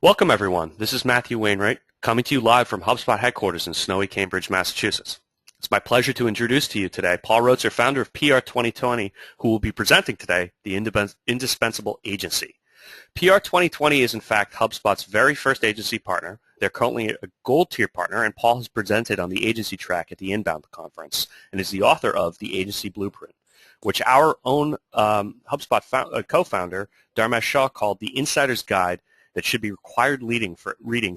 Welcome, everyone. This is Matthew Wainwright, coming to you live from HubSpot headquarters in snowy Cambridge, Massachusetts. It's my pleasure to introduce to you today Paul Roetzer, founder of PR 2020, who will be presenting today the Indispensable Agency. PR 2020 is, in fact, HubSpot's very first agency partner. They're currently a gold tier partner, and Paul has presented on the agency track at the Inbound conference and is the author of The Agency Blueprint, which our own HubSpot co-founder, Dharmesh Shah, called the Insider's Guide that should be required reading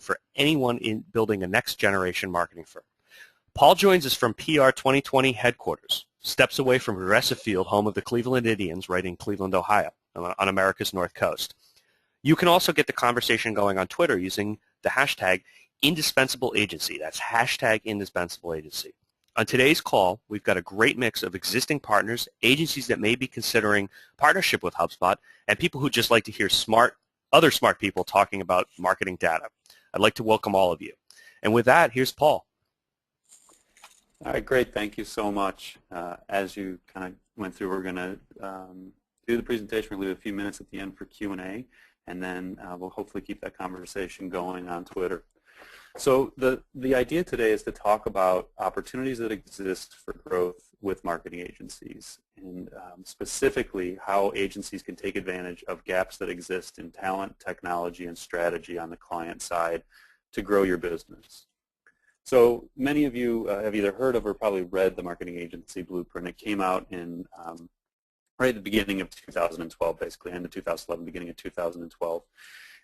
for anyone in building a next-generation marketing firm. Paul joins us from PR 2020 headquarters, steps away from Progressive Field, home of the Cleveland Indians, right in Cleveland, Ohio, on America's North Coast. You can also get the conversation going on Twitter using the hashtag Indispensable Agency. That's hashtag Indispensable Agency. On today's call, we've got a great mix of existing partners, agencies that may be considering partnership with HubSpot, and people who just like to hear other smart people talking about marketing data. I'd like to welcome all of you. And with that, here's Paul. All right, great. Thank you so much. As you kind of went through, we're going to do the presentation. We'll leave a few minutes at the end for Q&A, and then we'll hopefully keep that conversation going on Twitter. So the idea today is to talk about opportunities that exist for growth with marketing agencies, and specifically how agencies can take advantage of gaps that exist in talent, technology, and strategy on the client side to grow your business. So many of you have either heard of or probably read the Marketing Agency Blueprint. It came out in right at the beginning of 2012, basically, end of 2011, beginning of 2012.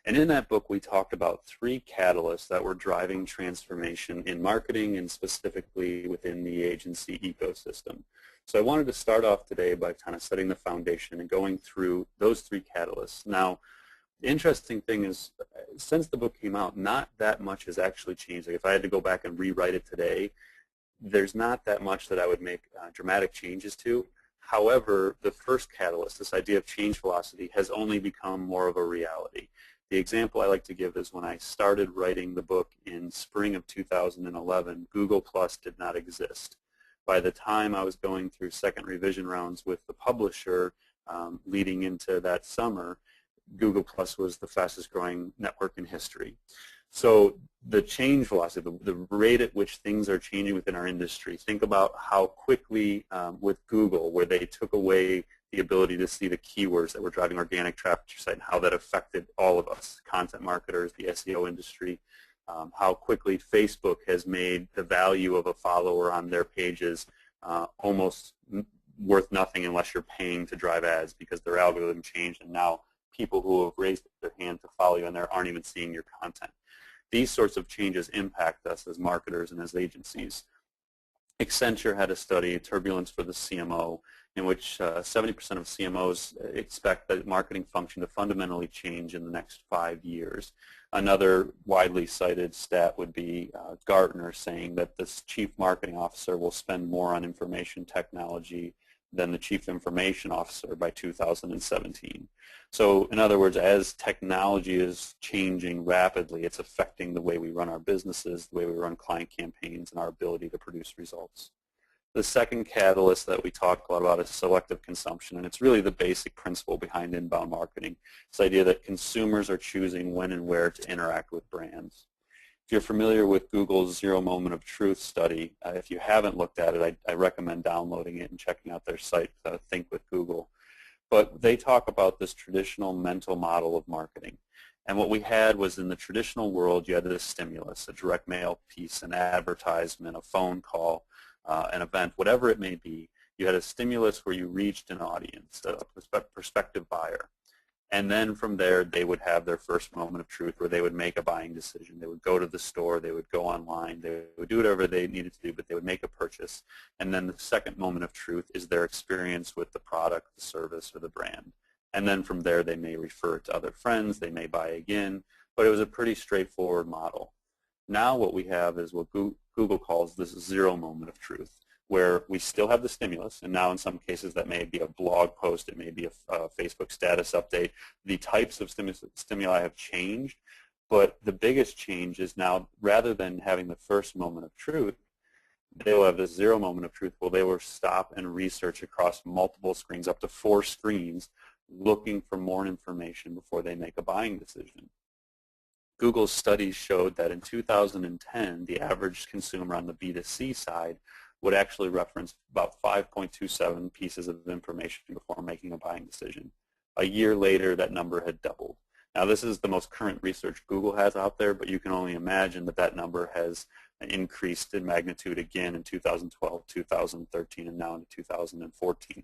And in that book, we talked about 3 catalysts that were driving transformation in marketing and specifically within the agency ecosystem. So I wanted to start off today by kind of setting the foundation and going through those 3 catalysts. Now, the interesting thing is, since the book came out, not that much has actually changed. Like if I had to go back and rewrite it today, there's not that much that I would make dramatic changes to. However, the first catalyst, this idea of change velocity, has only become more of a reality. The example I like to give is when I started writing the book in spring of 2011, Google Plus did not exist. By the time I was going through second revision rounds with the publisher leading into that summer, Google Plus was the fastest growing network in history. So the change velocity, the rate at which things are changing within our industry, think about how quickly with Google, where they took away the ability to see the keywords that were driving organic traffic to your site and how that affected all of us, content marketers, the SEO industry, how quickly Facebook has made the value of a follower on their pages almost worth nothing unless you're paying to drive ads because their algorithm changed and now people who have raised their hand to follow you and there aren't even seeing your content. These sorts of changes impact us as marketers and as agencies. Accenture had a study, Turbulence for the CMO, in which 70% of CMOs expect the marketing function to fundamentally change in the next 5 years. Another widely cited stat would be Gartner saying that this chief marketing officer will spend more on information technology than the chief information officer by 2017. So in other words, as technology is changing rapidly, it's affecting the way we run our businesses, the way we run client campaigns, and our ability to produce results. The second catalyst that we talk a lot about is selective consumption, and it's really the basic principle behind inbound marketing. This idea that consumers are choosing when and where to interact with brands. If you're familiar with Google's Zero Moment of Truth study, if you haven't looked at it, I recommend downloading it and checking out their site, Think with Google. But they talk about this traditional mental model of marketing. And what we had was in the traditional world, you had this stimulus, a direct mail piece, an advertisement, a phone call, an event, whatever it may be. You had a stimulus where you reached an audience, a prospective buyer. And then from there, they would have their first moment of truth where they would make a buying decision. They would go to the store. They would go online. They would do whatever they needed to do, but they would make a purchase. And then the second moment of truth is their experience with the product, the service, or the brand. And then from there, they may refer it to other friends. They may buy again. But it was a pretty straightforward model. Now what we have is what Google calls this zero moment of truth, where we still have the stimulus, and now in some cases that may be a blog post, it may be a Facebook status update. The types of stimuli have changed, but the biggest change is now rather than having the first moment of truth, they will have this zero moment of truth where they will stop and research across multiple screens, up to 4 screens, looking for more information before they make a buying decision. Google's studies showed that in 2010, the average consumer on the B2C side would actually reference about 5.27 pieces of information before making a buying decision. A year later, that number had doubled. Now, this is the most current research Google has out there, but you can only imagine that that number has increased in magnitude again in 2012, 2013, and now into 2014.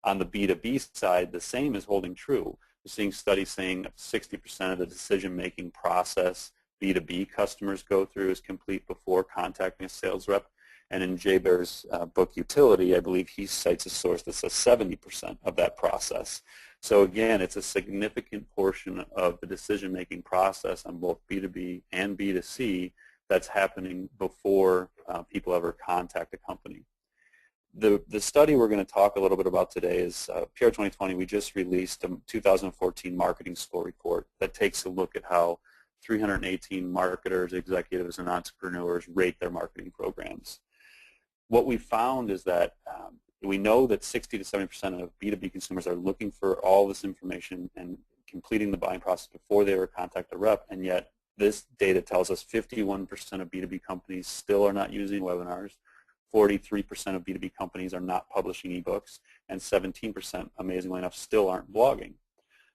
On the B2B side, the same is holding true. We're seeing studies saying 60% of the decision-making process B2B customers go through is complete before contacting a sales rep. And in Jay Baer's book Utility, I believe he cites a source that says 70% of that process. So again, it's a significant portion of the decision-making process on both B2B and B2C that's happening before people ever contact a company. The study we're going to talk a little bit about today is PR 2020. We just released a 2014 marketing score report that takes a look at how 318 marketers, executives, and entrepreneurs rate their marketing programs. What we found is that we know that 60 to 70% of B2B consumers are looking for all this information and completing the buying process before they ever contact a rep, and yet this data tells us 51% of B2B companies still are not using webinars, 43% of B2B companies are not publishing ebooks, and 17%, amazingly enough, still aren't blogging.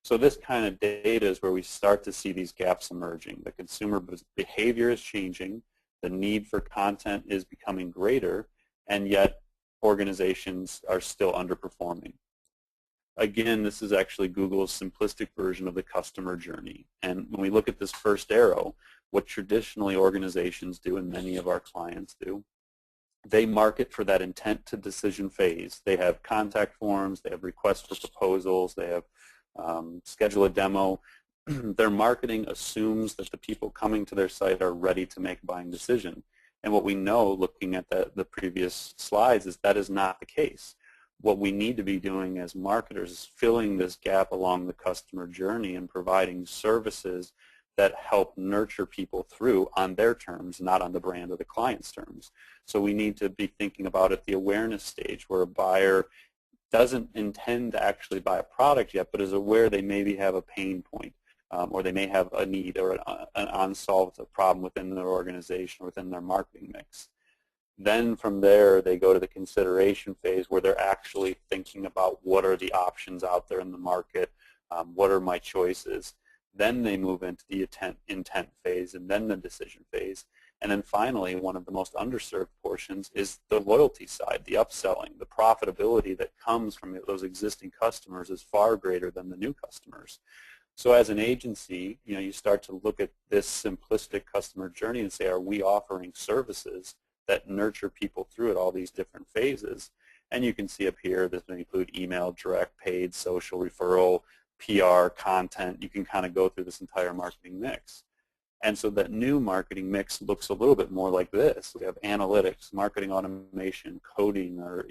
So this kind of data is where we start to see these gaps emerging. The consumer behavior is changing, the need for content is becoming greater, and yet organizations are still underperforming. Again, this is actually Google's simplistic version of the customer journey. And when we look at this first arrow, what traditionally organizations do, and many of our clients do, they market for that intent to decision phase. They have contact forms, they have requests for proposals, they have schedule a demo. Their marketing assumes that the people coming to their site are ready to make a buying decision. And what we know, looking at the previous slides, is that is not the case. What we need to be doing as marketers is filling this gap along the customer journey and providing services that help nurture people through on their terms, not on the brand or the client's terms. So we need to be thinking about at the awareness stage where a buyer doesn't intend to actually buy a product yet, but is aware they maybe have a pain point. Or they may have a need or an unsolved problem within their organization or within their marketing mix. Then from there, they go to the consideration phase where they're actually thinking about what are the options out there in the market, what are my choices. Then they move into the intent phase and then the decision phase. And then finally, one of the most underserved portions is the loyalty side, the upselling. The profitability that comes from those existing customers is far greater than the new customers. So as an agency, you start to look at this simplistic customer journey and say, are we offering services that nurture people through at all these different phases? And you can see up here, this may include email, direct, paid, social, referral, PR, content. You can kind of go through this entire marketing mix. And so that new marketing mix looks a little bit more like this. We have analytics, marketing automation, coding, or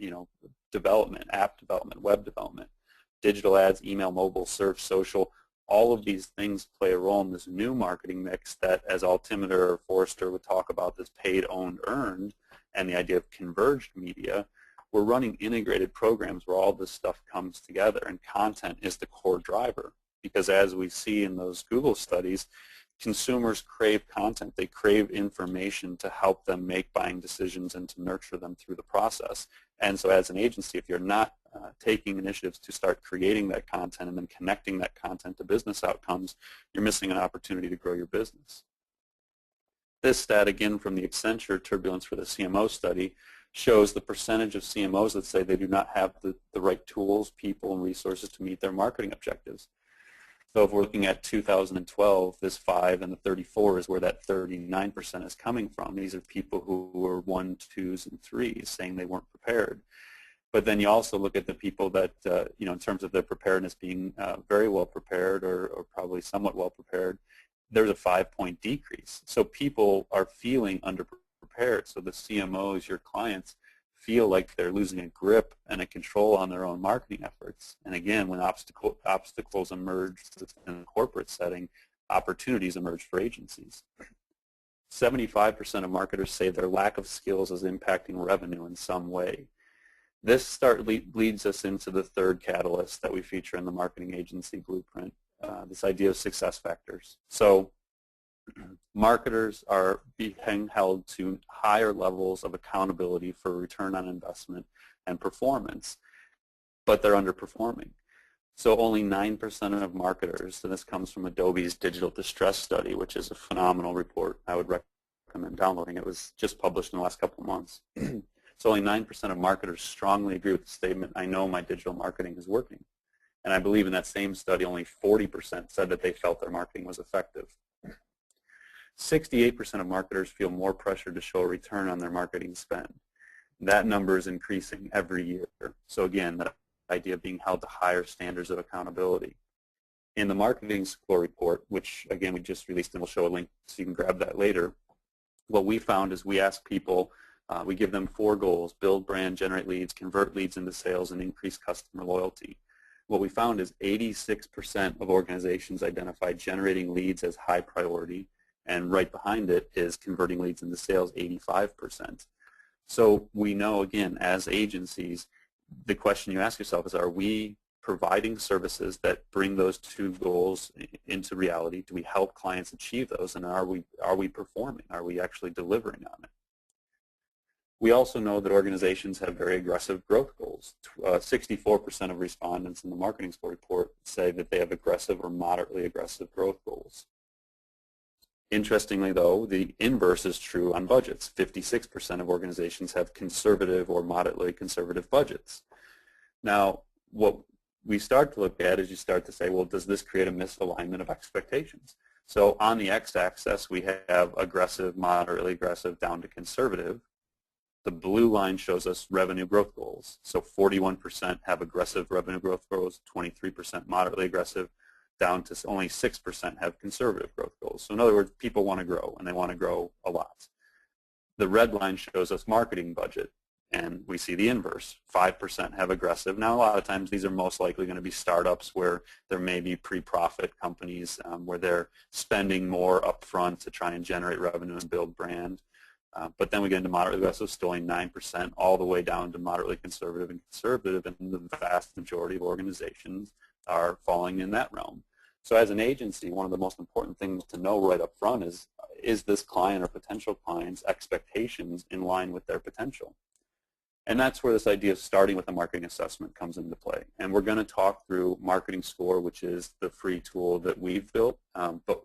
development, app development, web development, digital ads, email, mobile, search, social. All of these things play a role in this new marketing mix that, as Altimeter or Forrester would talk about, this paid, owned, earned, and the idea of converged media. We're running integrated programs where all this stuff comes together, and content is the core driver. Because as we see in those Google studies, consumers crave content. They crave information to help them make buying decisions and to nurture them through the process. And so as an agency, if you're not taking initiatives to start creating that content and then connecting that content to business outcomes, you're missing an opportunity to grow your business. This stat, again, from the Accenture Turbulence for the CMO study, shows the percentage of CMOs that say they do not have the right tools, people, and resources to meet their marketing objectives. So if we're looking at 2012, this 5 and the 34 is where that 39% is coming from. These are people who were 1, 2s, and 3s saying they weren't prepared. But then you also look at the people that, in terms of their preparedness being very well prepared or probably somewhat well prepared, there's a 5-point decrease. So people are feeling underprepared. So the CMOs, your clients, feel like they're losing a grip and a control on their own marketing efforts. And again, when obstacles emerge in the corporate setting, opportunities emerge for agencies. 75% of marketers say their lack of skills is impacting revenue in some way. This leads us into the third catalyst that we feature in the marketing agency blueprint, this idea of success factors. So Marketers are being held to higher levels of accountability for return on investment and performance, but they're underperforming. So only 9% of marketers, and this comes from Adobe's Digital Distress Study, which is a phenomenal report. I would recommend downloading. It was just published in the last couple of months. So only 9% of marketers strongly agree with the statement, "I know my digital marketing is working." And I believe in that same study, only 40% said that they felt their marketing was effective. 68% of marketers feel more pressure to show a return on their marketing spend. That number is increasing every year. So again, that idea of being held to higher standards of accountability. In the marketing score report, which again we just released, and we'll show a link so you can grab that later, what we found is we ask people, we give them 4 goals: build brand, generate leads, convert leads into sales, and increase customer loyalty. What we found is 86% of organizations identified generating leads as high priority, and right behind it is converting leads into sales, 85%. So we know, again, as agencies, the question you ask yourself is, are we providing services that bring those 2 goals into reality? Do we help clients achieve those? And are we performing? Are we actually delivering on it? We also know that organizations have very aggressive growth goals. 64% of respondents in the marketing score report say that they have aggressive or moderately aggressive growth goals. Interestingly, though, the inverse is true on budgets. 56% of organizations have conservative or moderately conservative budgets. Now, what we start to look at is you start to say, well, does this create a misalignment of expectations? So on the x-axis, we have aggressive, moderately aggressive, down to conservative. The blue line shows us revenue growth goals. So 41% have aggressive revenue growth goals, 23% moderately aggressive, down to only 6% have conservative growth goals. So in other words, people want to grow, and they want to grow a lot. The red line shows us marketing budget, and we see the inverse. 5% have aggressive. Now, a lot of times these are most likely going to be startups where there may be pre-profit companies where they're spending more upfront to try and generate revenue and build brand. But then we get into moderately aggressive, still only 9%, all the way down to moderately conservative and conservative, and the vast majority of organizations are falling in that realm. So as an agency, one of the most important things to know right up front is this client or potential client's expectations in line with their potential? And that's where this idea of starting with a marketing assessment comes into play. And we're going to talk through Marketing Score, which is the free tool that we've built, but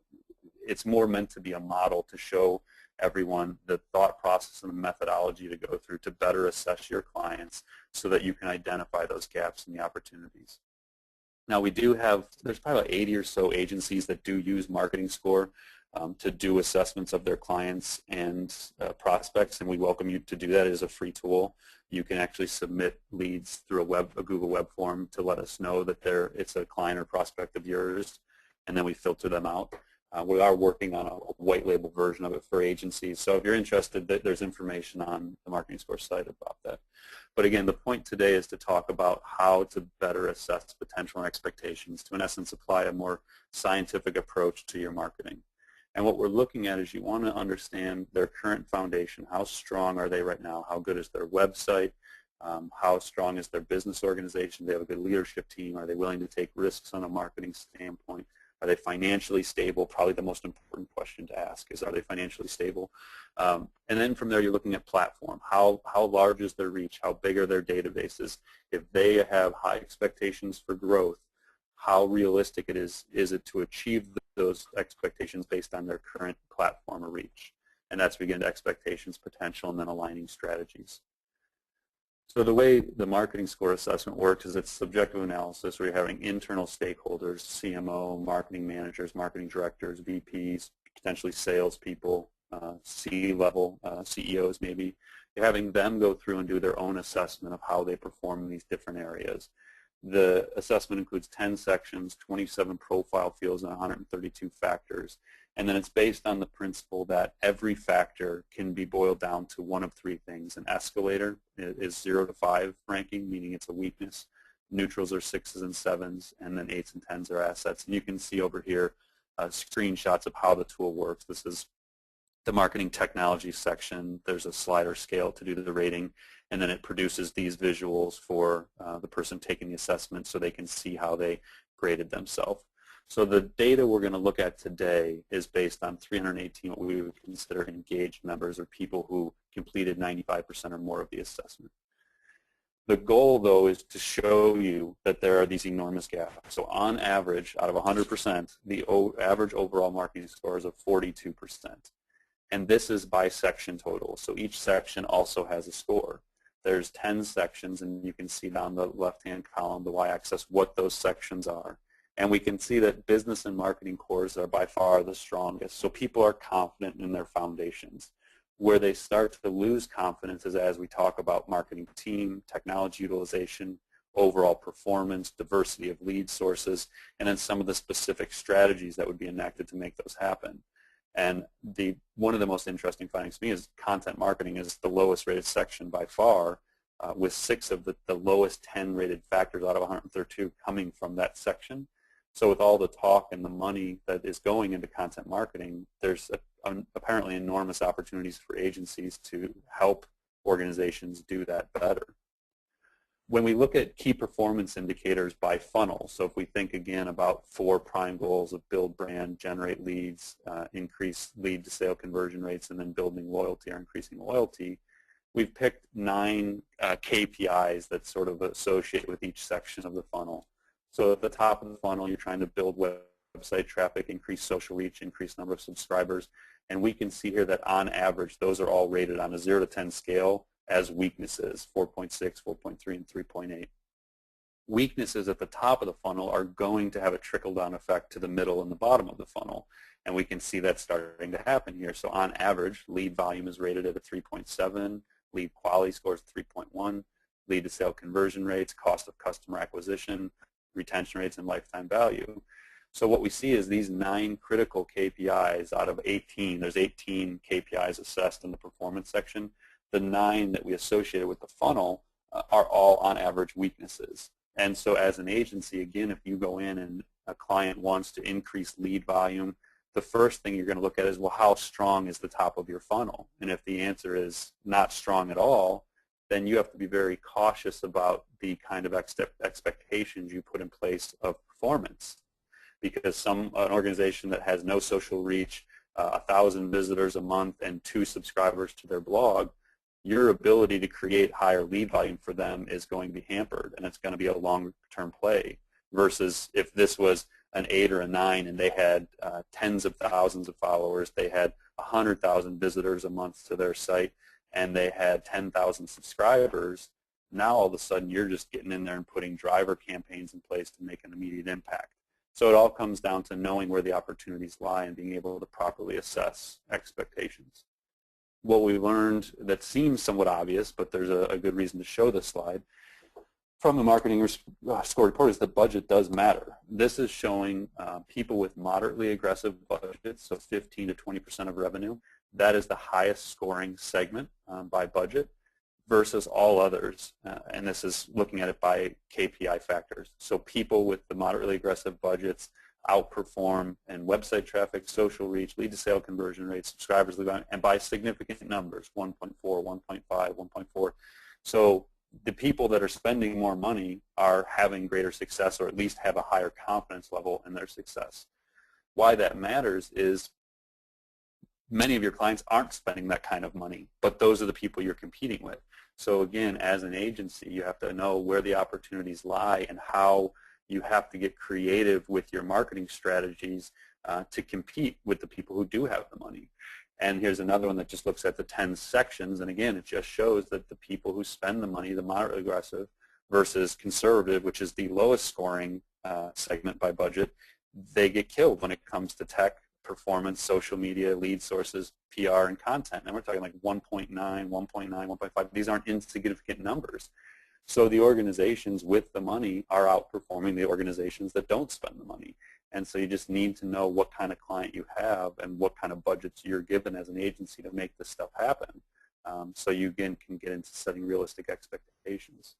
it's more meant to be a model to show everyone the thought process and the methodology to go through to better assess your clients so that you can identify those gaps and the opportunities. Now, we do have, there's probably about 80 or so agencies that do use Marketing Score to do assessments of their clients and prospects, and we welcome you to do that. It is a free tool. You can actually submit leads through a Google web form to let us know that it's a client or prospect of yours, and then we filter them out. We are working on a white label version of it for agencies. So if you're interested, there's information on the Marketing Score site about that. But again, the point today is to talk about how to better assess potential and expectations to, in essence, apply a more scientific approach to your marketing. And what we're looking at is you want to understand their current foundation. How strong are they right now? How good is their website? How strong is their business organization? Do they have a good leadership team? Are they willing to take risks on a marketing standpoint? Are they financially stable? Probably the most important question to ask is, are they financially stable? And then from there, you're looking at platform. How large is their reach? How big are their databases? If they have high expectations for growth, how realistic is it to achieve those expectations based on their current platform or reach? And that's begin to expectations, potential, and then aligning strategies. So the way the Marketing Score assessment works is it's subjective analysis where you're having internal stakeholders, CMO, marketing managers, marketing directors, VPs, potentially salespeople, C-level, CEOs maybe. You're having them go through and do their own assessment of how they perform in these different areas. The assessment includes 10 sections, 27 profile fields, and 132 factors. And then it's based on the principle that every factor can be boiled down to one of 3 things. An escalator is 0 to 5 ranking, meaning it's a weakness. Neutrals are 6s and 7s, and then 8s and 10s are assets. And you can see over here screenshots of how the tool works. This is the marketing technology section. There's a slider scale to do the rating, and then it produces these visuals for the person taking the assessment so they can see how they graded themselves. So the data we're going to look at today is based on 318 what we would consider engaged members, or people who completed 95% or more of the assessment. The goal, though, is to show you that there are these enormous gaps. So on average, out of 100%, the average overall marketing score is of 42%. And this is by section total. So each section also has a score. There's 10 sections, and you can see down the left-hand column, the y-axis, what those sections are. And we can see that business and marketing cores are by far the strongest. So people are confident in their foundations. Where they start to lose confidence is as we talk about marketing team, technology utilization, overall performance, diversity of lead sources, and then some of the specific strategies that would be enacted to make those happen. And one of the most interesting findings to me is content marketing is the lowest rated section by far, with 6 of the lowest 10 rated factors out of 132 coming from that section. So with all the talk and the money that is going into content marketing, there's apparently enormous opportunities for agencies to help organizations do that better. When we look at key performance indicators by funnel, so if we think again about 4 prime goals of build brand, generate leads, increase lead to sale conversion rates, and then building loyalty or increasing loyalty, we've picked 9 KPIs that sort of associate with each section of the funnel. So at the top of the funnel, you're trying to build website traffic, increase social reach, increase number of subscribers. And we can see here that on average, those are all rated on a 0 to 10 scale as weaknesses, 4.6, 4.3, and 3.8. Weaknesses at the top of the funnel are going to have a trickle-down effect to the middle and the bottom of the funnel. And we can see that starting to happen here. So on average, lead volume is rated at a 3.7, lead quality scores 3.1, lead to sale conversion rates, cost of customer acquisition, retention rates, and lifetime value. So what we see is these 9 critical KPIs out of 18. There's 18 KPIs assessed in the performance section. The 9 that we associated with the funnel are all on average weaknesses. And so as an agency, again, if you go in and a client wants to increase lead volume, the first thing you're going to look at is, well, how strong is the top of your funnel? And if the answer is not strong at all, then you have to be very cautious about the kind of expectations you put in place of performance. Because an organization that has no social reach, 1,000 visitors a month, and 2 subscribers to their blog, your ability to create higher lead volume for them is going to be hampered, and it's going to be a long-term play. Versus if this was an 8 or a 9 and they had tens of thousands of followers, they had 100,000 visitors a month to their site, and they had 10,000 subscribers, now all of a sudden you're just getting in there and putting driver campaigns in place to make an immediate impact. So it all comes down to knowing where the opportunities lie and being able to properly assess expectations. What we learned that seems somewhat obvious, but there's a good reason to show this slide, from the marketing score report is that budget does matter. This is showing people with moderately aggressive budgets, so 15 to 20% of revenue. That is the highest scoring segment by budget versus all others. And this is looking at it by KPI factors. So people with the moderately aggressive budgets outperform in website traffic, social reach, lead to sale conversion rates, subscribers, and by significant numbers, 1.4, 1.5, 1.4. So the people that are spending more money are having greater success, or at least have a higher confidence level in their success. Why that matters is many of your clients aren't spending that kind of money, but those are the people you're competing with. So again, as an agency, you have to know where the opportunities lie and how you have to get creative with your marketing strategies to compete with the people who do have the money. And here's another one that just looks at the 10 sections, and again, it just shows that the people who spend the money, the moderately aggressive versus conservative, which is the lowest scoring segment by budget, they get killed when it comes to tech, performance, social media, lead sources, PR, and content. And we're talking like 1.9, 1.9, 1.5. These aren't insignificant numbers. So the organizations with the money are outperforming the organizations that don't spend the money. And so you just need to know what kind of client you have and what kind of budgets you're given as an agency to make this stuff happen. So you, again, can get into setting realistic expectations.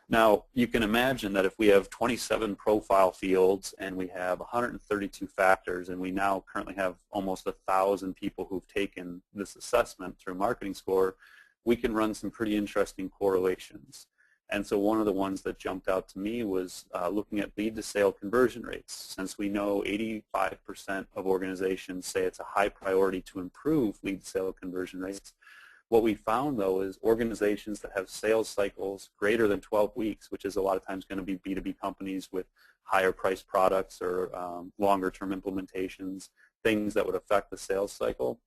Now, you can imagine that if we have 27 profile fields and we have 132 factors, and we now currently have almost 1,000 people who've taken this assessment through Marketing Score, we can run some pretty interesting correlations. And so one of the ones that jumped out to me was looking at lead to sale conversion rates. Since we know 85% of organizations say it's a high priority to improve lead to sale conversion rates, what we found, though, is organizations that have sales cycles greater than 12 weeks, which is a lot of times going to be B2B companies with higher priced products or longer term implementations, things that would affect the sales cycle,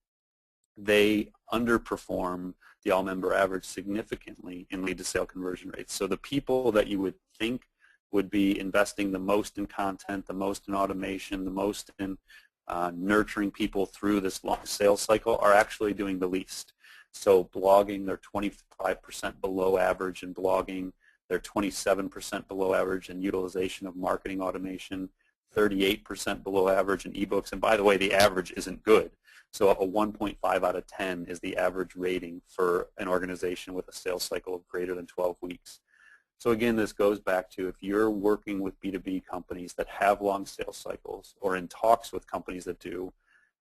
they underperform the all-member average significantly in lead to sale conversion rates. So the people that you would think would be investing the most in content, the most in automation, the most in nurturing people through this long sales cycle are actually doing the least. So blogging, they're 25% below average in blogging. They're 27% below average in utilization of marketing automation, 38% below average in ebooks. And by the way, the average isn't good. So a 1.5 out of 10 is the average rating for an organization with a sales cycle of greater than 12 weeks. So again, this goes back to if you're working with B2B companies that have long sales cycles or in talks with companies that do,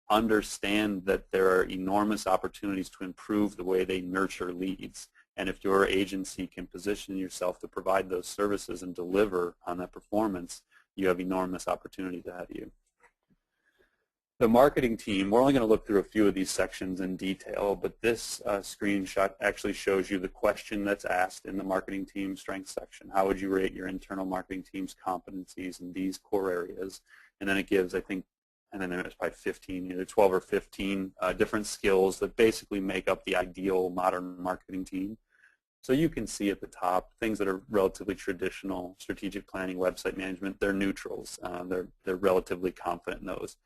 understand that there are enormous opportunities to improve the way they nurture leads. And if your agency can position yourself to provide those services and deliver on that performance, you have enormous opportunities ahead of you. The marketing team, we're only going to look through a few of these sections in detail, but this screenshot actually shows you the question that's asked in the marketing team strengths section. How would you rate your internal marketing team's competencies in these core areas? And then it gives, I think, and then there's probably 15, either 12 or 15 different skills that basically make up the ideal modern marketing team. So you can see at the top things that are relatively traditional, strategic planning, website management, they're neutrals. They're relatively confident in those.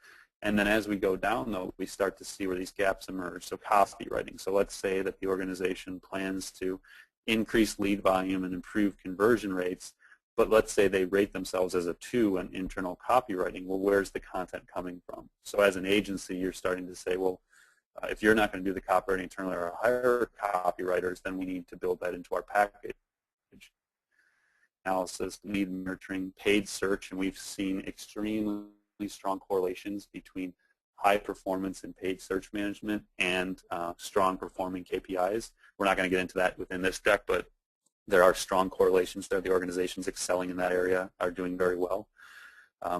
And then as we go down, though, we start to see where these gaps emerge. So copywriting. So let's say that the organization plans to increase lead volume and improve conversion rates, but let's say they rate themselves as a 2 on internal copywriting. Well, where's the content coming from? So as an agency, you're starting to say, well, if you're not going to do the copywriting internally or hire copywriters, then we need to build that into our package. Analysis, lead nurturing, paid search, and we've seen extremely strong correlations between high performance in paid search management and strong performing KPIs. We're not going to get into that within this deck, but there are strong correlations there. The organizations excelling in that area are doing very well.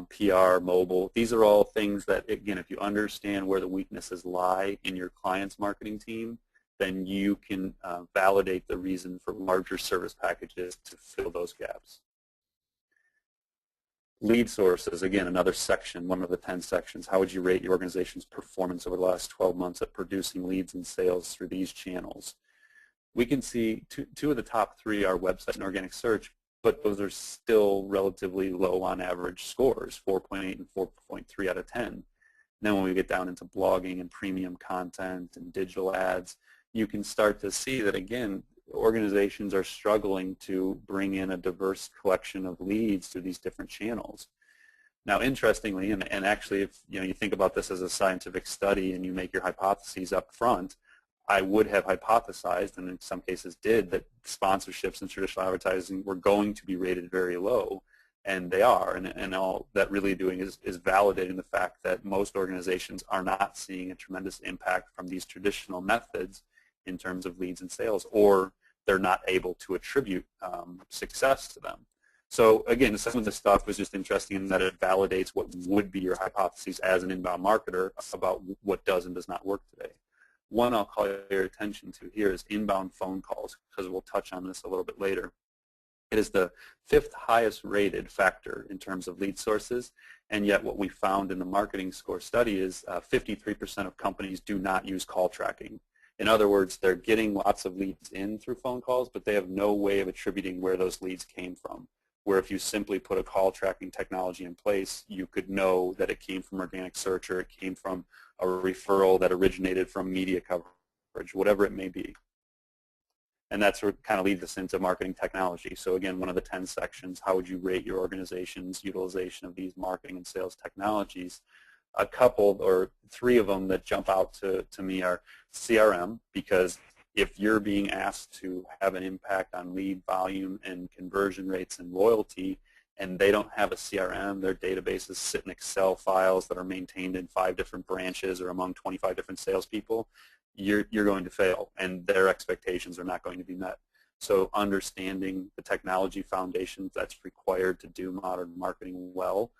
PR, mobile, these are all things that, again, if you understand where the weaknesses lie in your client's marketing team, then you can validate the reason for larger service packages to fill those gaps. Lead sources, again, another section, one of the 10 sections. How would you rate your organization's performance over the last 12 months at producing leads and sales through these channels? We can see two of the top 3 are website and organic search, but those are still relatively low on average scores, 4.8 and 4.3 out of 10. Then when we get down into blogging and premium content and digital ads, you can start to see that, again, organizations are struggling to bring in a diverse collection of leads through these different channels. Now, interestingly, and actually, if you think about this as a scientific study and you make your hypotheses up front, I would have hypothesized, and in some cases did, that sponsorships and traditional advertising were going to be rated very low, and they are. And all that really doing is validating the fact that most organizations are not seeing a tremendous impact from these traditional methods in terms of leads and sales, or they're not able to attribute success to them. So again, some of this stuff was just interesting in that it validates what would be your hypotheses as an inbound marketer about what does and does not work today. One I'll call your attention to here is inbound phone calls, because we'll touch on this a little bit later. It is the 5th highest rated factor in terms of lead sources, and yet what we found in the marketing score study is 53% of companies do not use call tracking. In other words, they're getting lots of leads in through phone calls, but they have no way of attributing where those leads came from. Where if you simply put a call tracking technology in place, you could know that it came from organic search or it came from a referral that originated from media coverage, whatever it may be. And that's what kind of leads us into marketing technology. So again, one of the 10 sections, how would you rate your organization's utilization of these marketing and sales technologies? A couple or 3 of them that jump out to me are CRM, because if you're being asked to have an impact on lead volume and conversion rates and loyalty, and they don't have a CRM, their databases sit in Excel files that are maintained in 5 different branches or among 25 different salespeople, you're going to fail, and their expectations are not going to be met. So understanding the technology foundations that's required to do modern marketing well,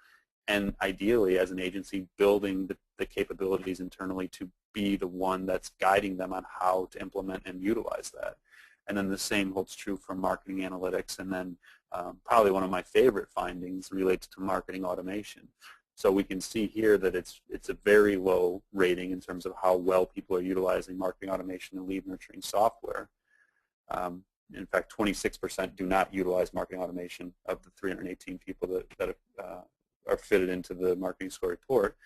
and ideally as an agency building the capabilities internally to be the one that's guiding them on how to implement and utilize that. And then the same holds true for marketing analytics, and then probably one of my favorite findings relates to marketing automation. So we can see here that it's a very low rating in terms of how well people are utilizing marketing automation and lead nurturing software. In fact, 26% do not utilize marketing automation of the 318 people that are fitted into the marketing score report.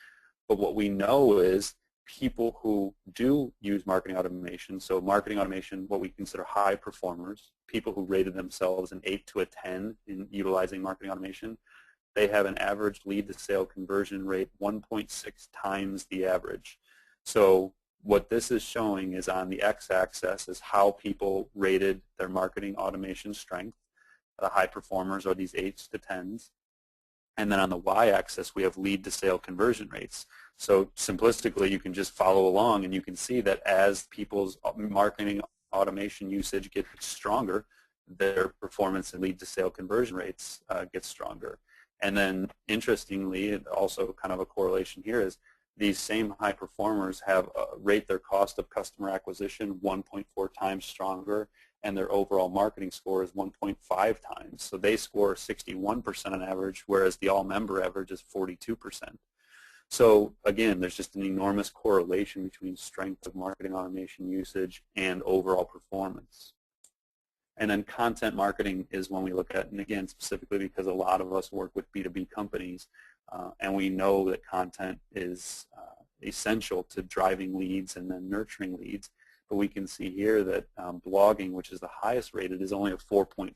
But what we know is people who do use marketing automation, so marketing automation, what we consider high performers, people who rated themselves an 8 to a 10 in utilizing marketing automation, they have an average lead-to-sale conversion rate 1.6 times the average. So what this is showing is on the x-axis is how people rated their marketing automation strength. The high performers are these 8s to 10s. And then on the y-axis, we have lead-to-sale conversion rates. So simplistically, you can just follow along, and you can see that as people's marketing automation usage gets stronger, their performance and lead-to-sale conversion rates get stronger. And then, interestingly, also kind of a correlation here is these same high performers have rate their cost of customer acquisition 1.4 times stronger, and their overall marketing score is 1.5 times. So they score 61% on average, whereas the all-member average is 42%. So again, there's just an enormous correlation between strength of marketing automation usage and overall performance. And then content marketing is one we look at, and again, specifically because a lot of us work with B2B companies, and we know that content is essential to driving leads and then nurturing leads. But we can see here that blogging, which is the highest rated, is only a 4.4,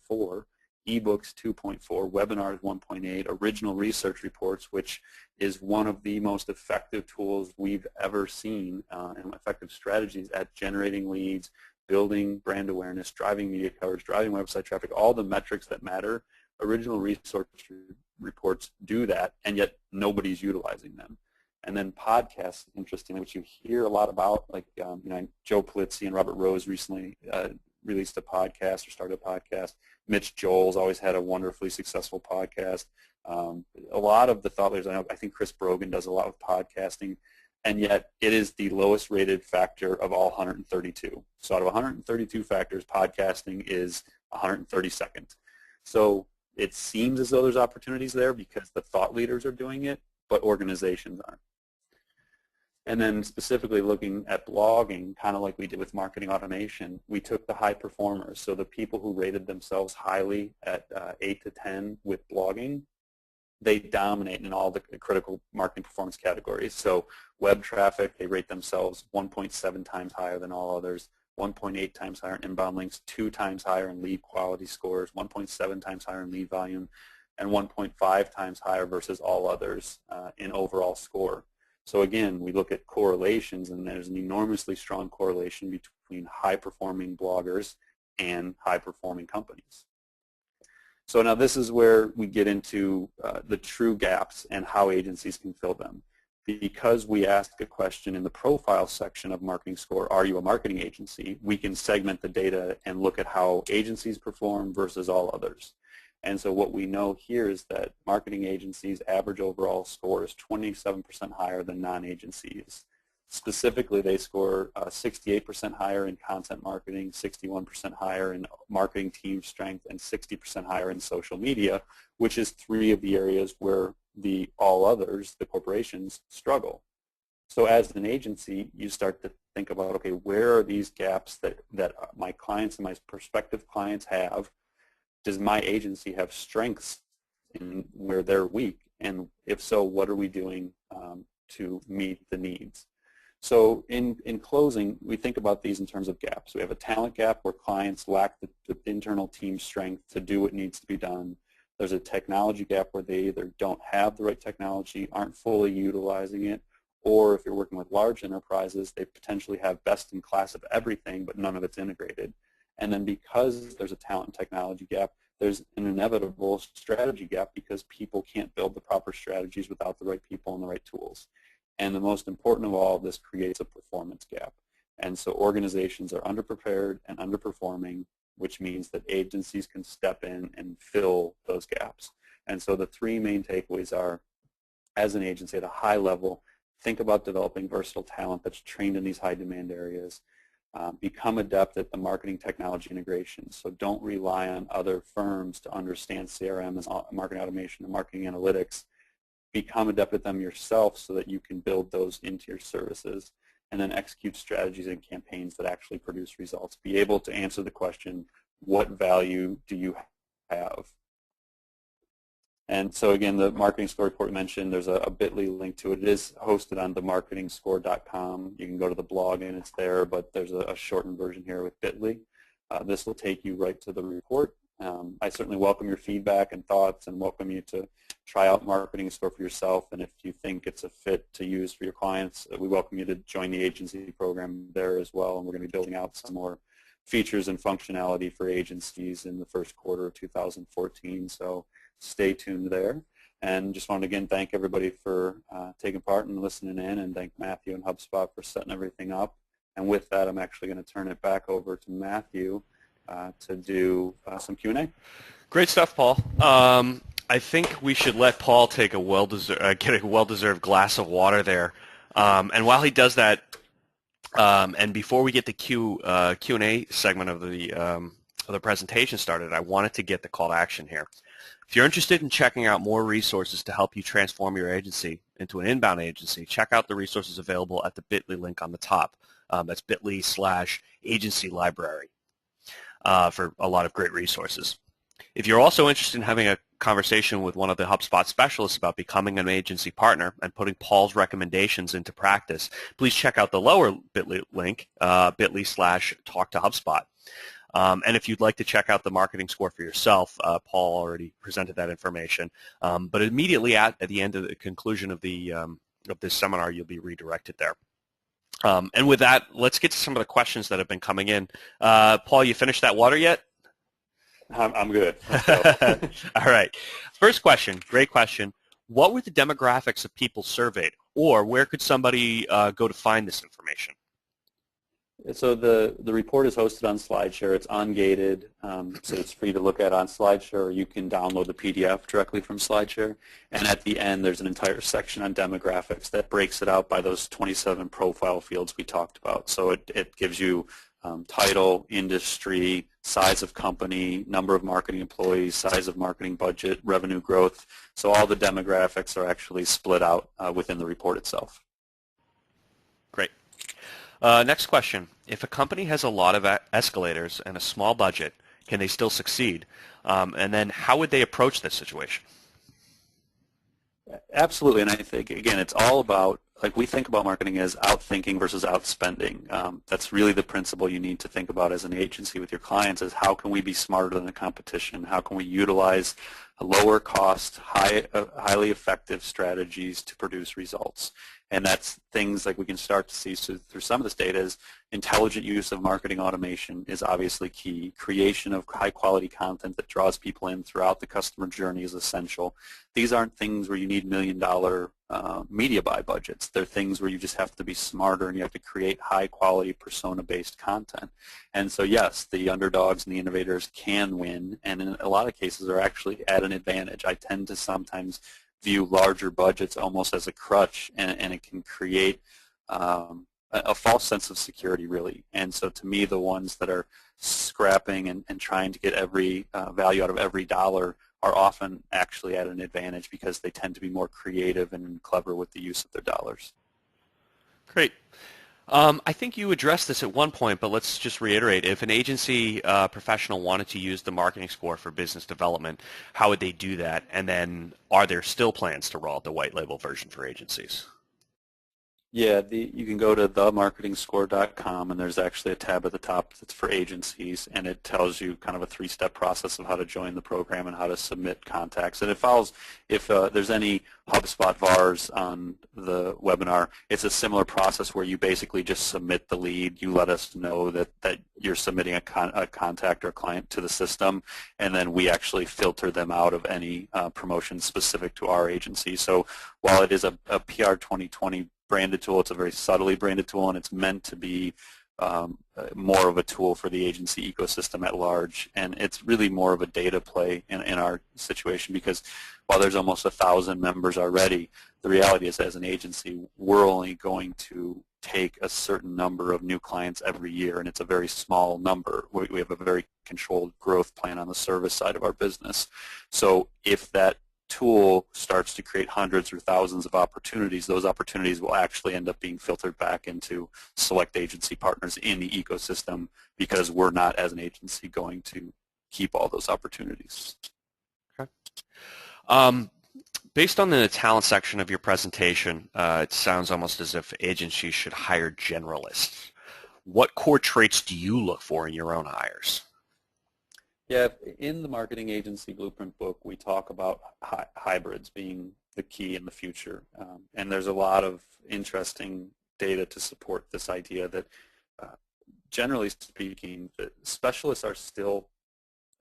ebooks 2.4, webinars 1.8, original research reports, which is one of the most effective tools we've ever seen and effective strategies at generating leads, building brand awareness, driving media coverage, driving website traffic, all the metrics that matter. Original research reports do that, and yet nobody's utilizing them. And then podcasts, interestingly, which you hear a lot about, like Joe Polizzi and Robert Rose recently released a podcast or started a podcast. Mitch Joel's always had a wonderfully successful podcast. A lot of the thought leaders, I think Chris Brogan does a lot with podcasting, and yet it is the lowest rated factor of all 132. So out of 132 factors, podcasting is 132nd. So it seems as though there's opportunities there because the thought leaders are doing it, but organizations aren't. And then specifically looking at blogging, kind of like we did with marketing automation, we took the high performers, so the people who rated themselves highly at 8 to 10 with blogging, they dominate in all the critical marketing performance categories. So web traffic, they rate themselves 1.7 times higher than all others, 1.8 times higher in inbound links, 2 times higher in lead quality scores, 1.7 times higher in lead volume, and 1.5 times higher versus all others in overall score. So again, we look at correlations, and there's an enormously strong correlation between high-performing bloggers and high-performing companies. So now this is where we get into the true gaps and how agencies can fill them. Because we ask a question in the profile section of Marketing Score, are you a marketing agency, we can segment the data and look at how agencies perform versus all others. And so what we know here is that marketing agencies' average overall score is 27% higher than non-agencies. Specifically, they score 68% higher in content marketing, 61% higher in marketing team strength, and 60% higher in social media, which is 3 of the areas where the all others, the corporations, struggle. So as an agency, you start to think about, okay, where are these gaps that my clients and my prospective clients have? Does my agency have strengths in where they're weak? And if so, what are we doing to meet the needs? So in closing, we think about these in terms of gaps. We have a talent gap where clients lack the internal team strength to do what needs to be done. There's a technology gap where they either don't have the right technology, aren't fully utilizing it, or if you're working with large enterprises, they potentially have best in class of everything, but none of it's integrated. And then because there's a talent and technology gap, there's an inevitable strategy gap because people can't build the proper strategies without the right people and the right tools. And the most important of all, this creates a performance gap. And so organizations are underprepared and underperforming, which means that agencies can step in and fill those gaps. And so the three main takeaways are, as an agency at a high level, think about developing versatile talent that's trained in these high demand areas. Become adept at the marketing technology integration. So don't rely on other firms to understand CRM and marketing automation and marketing analytics. Become adept at them yourself so that you can build those into your services, and then execute strategies and campaigns that actually produce results. Be able to answer the question, what value do you have? And so again, the marketing score report we mentioned, there's a bit.ly link to it. It is hosted on themarketingscore.com. You can go to the blog and it's there, but there's a shortened version here with bit.ly. This will take you right to the report. I certainly welcome your feedback and thoughts, and welcome you to try out Marketing Score for yourself. And if you think it's a fit to use for your clients, we welcome you to join the agency program there as well. And we're going to be building out some more features and functionality for agencies in the first quarter of 2014. So stay tuned there. And just want to again thank everybody for taking part and listening in, and thank Matthew and HubSpot for setting everything up. And with that, I'm actually going to turn it back over to Matthew to do some Q&A. Great stuff, Paul. I think we should let Paul take a get a well-deserved glass of water there. And while he does that, and before we get the Q&A segment of the presentation started, I wanted to get the call to action here. If you're interested in checking out more resources to help you transform your agency into an inbound agency, check out the resources available at the bit.ly link on the top. That's bit.ly/agency library for a lot of great resources. If you're also interested in having a conversation with one of the HubSpot specialists about becoming an agency partner and putting Paul's recommendations into practice, please check out the lower bit.ly link, bit.ly/talk-to-HubSpot. And if you'd like to check out the marketing score for yourself, Paul already presented that information. But immediately at the end of the conclusion of this seminar, you'll be redirected there. And with that, let's get to some of the questions that have been coming in. Paul, you finished that water yet? I'm good. All right. First question, great question. What were the demographics of people surveyed, or where could somebody go to find this information? So the report is hosted on SlideShare. It's ungated, so it's free to look at on SlideShare, or you can download the PDF directly from SlideShare. And at the end, there's an entire section on demographics that breaks it out by those 27 profile fields we talked about. So it gives you title, industry, size of company, number of marketing employees, size of marketing budget, revenue growth. So all the demographics are actually split out within the report itself. Great. Next question. If a company has a lot of escalators and a small budget, can they still succeed? And then how would they approach this situation? Absolutely, and I think, again, it's all about, like, we think about marketing as outthinking versus outspending. That's really the principle you need to think about as an agency with your clients, is how can we be smarter than the competition? How can we utilize lower cost, highly effective strategies to produce results? And that's things like we can start to see through some of this data is intelligent use of marketing automation is obviously key. Creation of high-quality content that draws people in throughout the customer journey is essential. These aren't things where you need million-dollar media buy budgets. They're things where you just have to be smarter and you have to create high-quality persona-based content. And so, yes, the underdogs and the innovators can win, and in a lot of cases are actually at an advantage. I tend to sometimes view larger budgets almost as a crutch, and it can create a false sense of security, really. And so to me, the ones that are scrapping and trying to get every value out of every dollar are often actually at an advantage because they tend to be more creative and clever with the use of their dollars. Great. I think you addressed this at one point, but let's just reiterate. If an agency professional wanted to use the marketing score for business development, how would they do that? And then are there still plans to roll out the white label version for agencies? Yeah, you can go to themarketingscore.com, and there's actually a tab at the top that's for agencies, and it tells you kind of a three-step process of how to join the program and how to submit contacts. And it follows, if there's any HubSpot VARs on the webinar, it's a similar process where you basically just submit the lead. You let us know that you're submitting a contact or a client to the system, and then we actually filter them out of any promotions specific to our agency. So while it is a PR 2020 branded tool, it's a very subtly branded tool, and it's meant to be more of a tool for the agency ecosystem at large. And it's really more of a data play in our situation, because while there's almost 1,000 members already, the reality is as an agency, we're only going to take a certain number of new clients every year, and it's a very small number. We have a very controlled growth plan on the service side of our business. So if that tool starts to create hundreds or thousands of opportunities, those opportunities will actually end up being filtered back into select agency partners in the ecosystem, because we're not, as an agency, going to keep all those opportunities. Okay. Based on the talent section of your presentation, it sounds almost as if agencies should hire generalists. What core traits do you look for in your own hires? Yeah, in the marketing agency blueprint book, we talk about hybrids being the key in the future. And there's a lot of interesting data to support this idea that, generally speaking, that specialists are still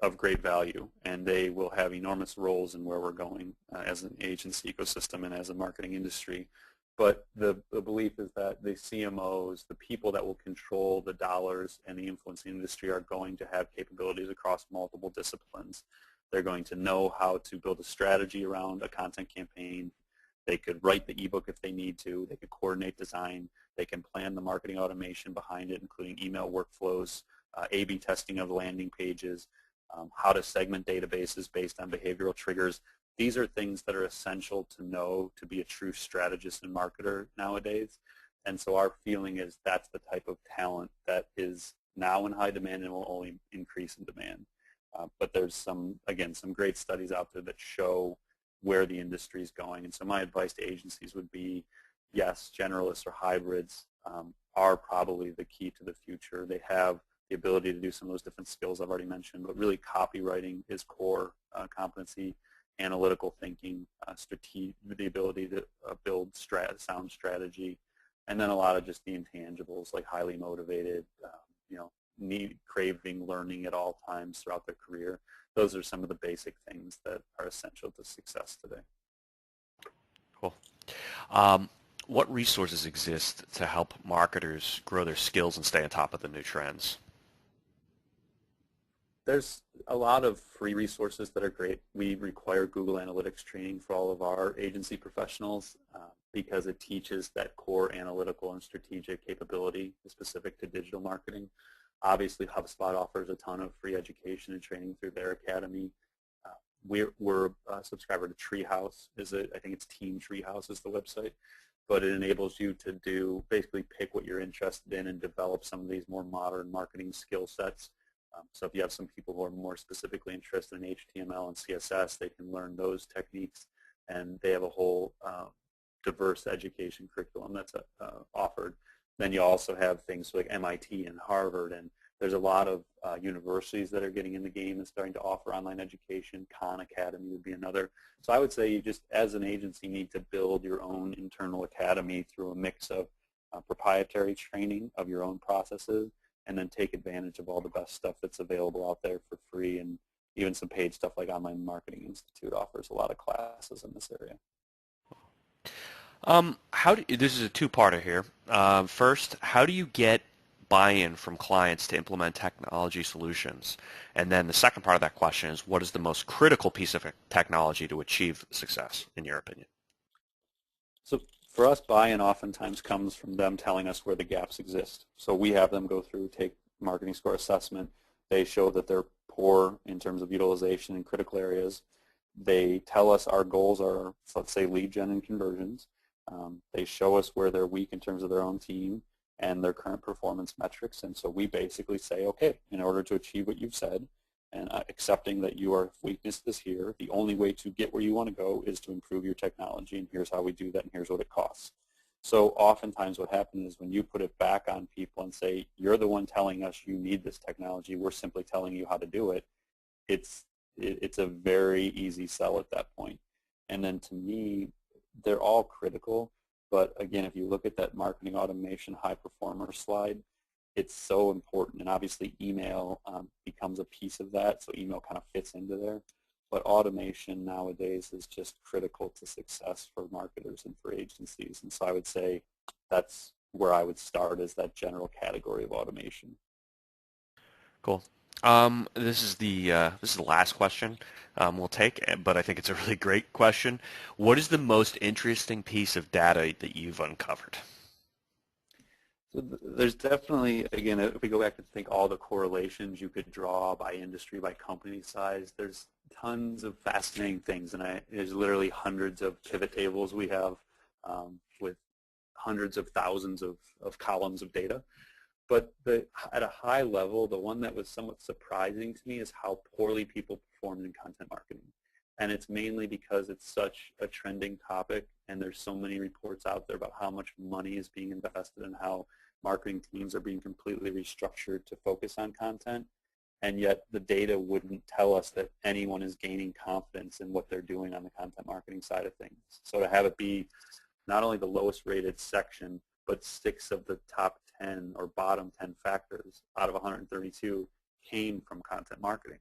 of great value, and they will have enormous roles in where we're going as an agency ecosystem and as a marketing industry. But the belief is that the CMOs, the people that will control the dollars and the influence in the industry, are going to have capabilities across multiple disciplines. They're going to know how to build a strategy around a content campaign. They could write the ebook if they need to. They could coordinate design. They can plan the marketing automation behind it, including email workflows, A/B testing of landing pages, how to segment databases based on behavioral triggers. These are things that are essential to know to be a true strategist and marketer nowadays. And so our feeling is that's the type of talent that is now in high demand and will only increase in demand. But there's some great studies out there that show where the industry is going. And so my advice to agencies would be, yes, generalists or hybrids are probably the key to the future. They have the ability to do some of those different skills I've already mentioned, but really copywriting is core competency, analytical thinking, the ability to build sound strategy, and then a lot of just the intangibles like highly motivated, craving learning at all times throughout their career. Those are some of the basic things that are essential to success today. Cool. What resources exist to help marketers grow their skills and stay on top of the new trends? There's a lot of free resources that are great. We require Google Analytics training for all of our agency professionals because it teaches that core analytical and strategic capability specific to digital marketing. Obviously, HubSpot offers a ton of free education and training through their academy. We're a subscriber to Treehouse. I think it's Team Treehouse is the website, but it enables you to basically pick what you're interested in and develop some of these more modern marketing skill sets. So if you have some people who are more specifically interested in HTML and CSS, they can learn those techniques, and they have a whole diverse education curriculum that's offered. Then you also have things like MIT and Harvard, and there's a lot of universities that are getting in the game and starting to offer online education. Khan Academy would be another. So I would say you just, as an agency, need to build your own internal academy through a mix of proprietary training of your own processes, and then take advantage of all the best stuff that's available out there for free, and even some paid stuff like Online Marketing Institute offers a lot of classes in this area. This is a two-parter here. First, how do you get buy-in from clients to implement technology solutions? And then the second part of that question is, what is the most critical piece of technology to achieve success, in your opinion? So for us, buy-in oftentimes comes from them telling us where the gaps exist. So we have them go through, take marketing score assessment. They show that they're poor in terms of utilization in critical areas. They tell us our goals are, let's say, lead gen and conversions. They show us where they're weak in terms of their own team and their current performance metrics. And so we basically say, okay, in order to achieve what you've said, and accepting that your weakness is here, the only way to get where you want to go is to improve your technology, and here's how we do that, and here's what it costs. So oftentimes what happens is when you put it back on people and say, you're the one telling us you need this technology, we're simply telling you how to do it, it's a very easy sell at that point. And then to me, they're all critical, but again, if you look at that marketing automation high performer slide, it's so important, and obviously email becomes a piece of that, so email kind of fits into there. But automation nowadays is just critical to success for marketers and for agencies, and so I would say that's where I would start is that general category of automation. Cool. This is the last question we'll take, but I think it's a really great question. What is the most interesting piece of data that you've uncovered? So there's definitely, again, if we go back and think all the correlations you could draw by industry, by company size, there's tons of fascinating things, and there's literally hundreds of pivot tables we have with hundreds of thousands of columns of data. But at a high level, the one that was somewhat surprising to me is how poorly people performed in content marketing. And it's mainly because it's such a trending topic, and there's so many reports out there about how much money is being invested and how marketing teams are being completely restructured to focus on content. And yet the data wouldn't tell us that anyone is gaining confidence in what they're doing on the content marketing side of things. So to have it be not only the lowest rated section, but 6 of the top 10 or bottom 10 factors out of 132 came from content marketing.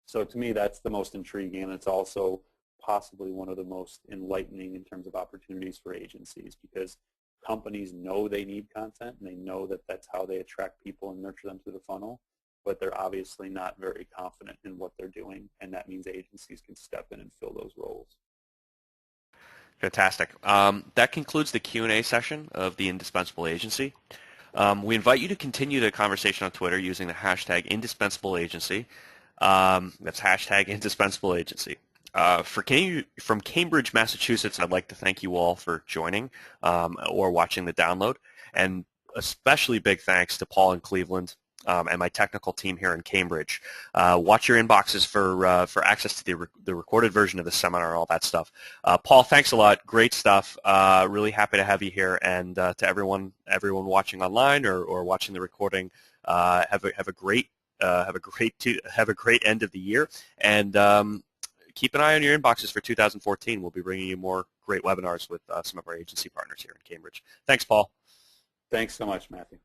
So to me, that's the most intriguing, and it's also possibly one of the most enlightening in terms of opportunities for agencies, because companies know they need content, and they know that that's how they attract people and nurture them through the funnel, but they're obviously not very confident in what they're doing, and that means agencies can step in and fill those roles. Fantastic. That concludes the Q&A session of the Indispensable Agency. We invite you to continue the conversation on Twitter using the hashtag Indispensable Agency. That's hashtag Indispensable Agency. From Cambridge, Massachusetts, I'd like to thank you all for joining or watching the download, and especially big thanks to Paul in Cleveland and my technical team here in Cambridge. Watch your inboxes for access to the recorded version of the seminar, all that stuff. Paul, thanks a lot. Great stuff. Really happy to have you here, and to everyone watching online or watching the recording, have a great end of the year, and keep an eye on your inboxes for 2014. We'll be bringing you more great webinars with some of our agency partners here in Cambridge. Thanks, Paul. Thanks so much, Matthew.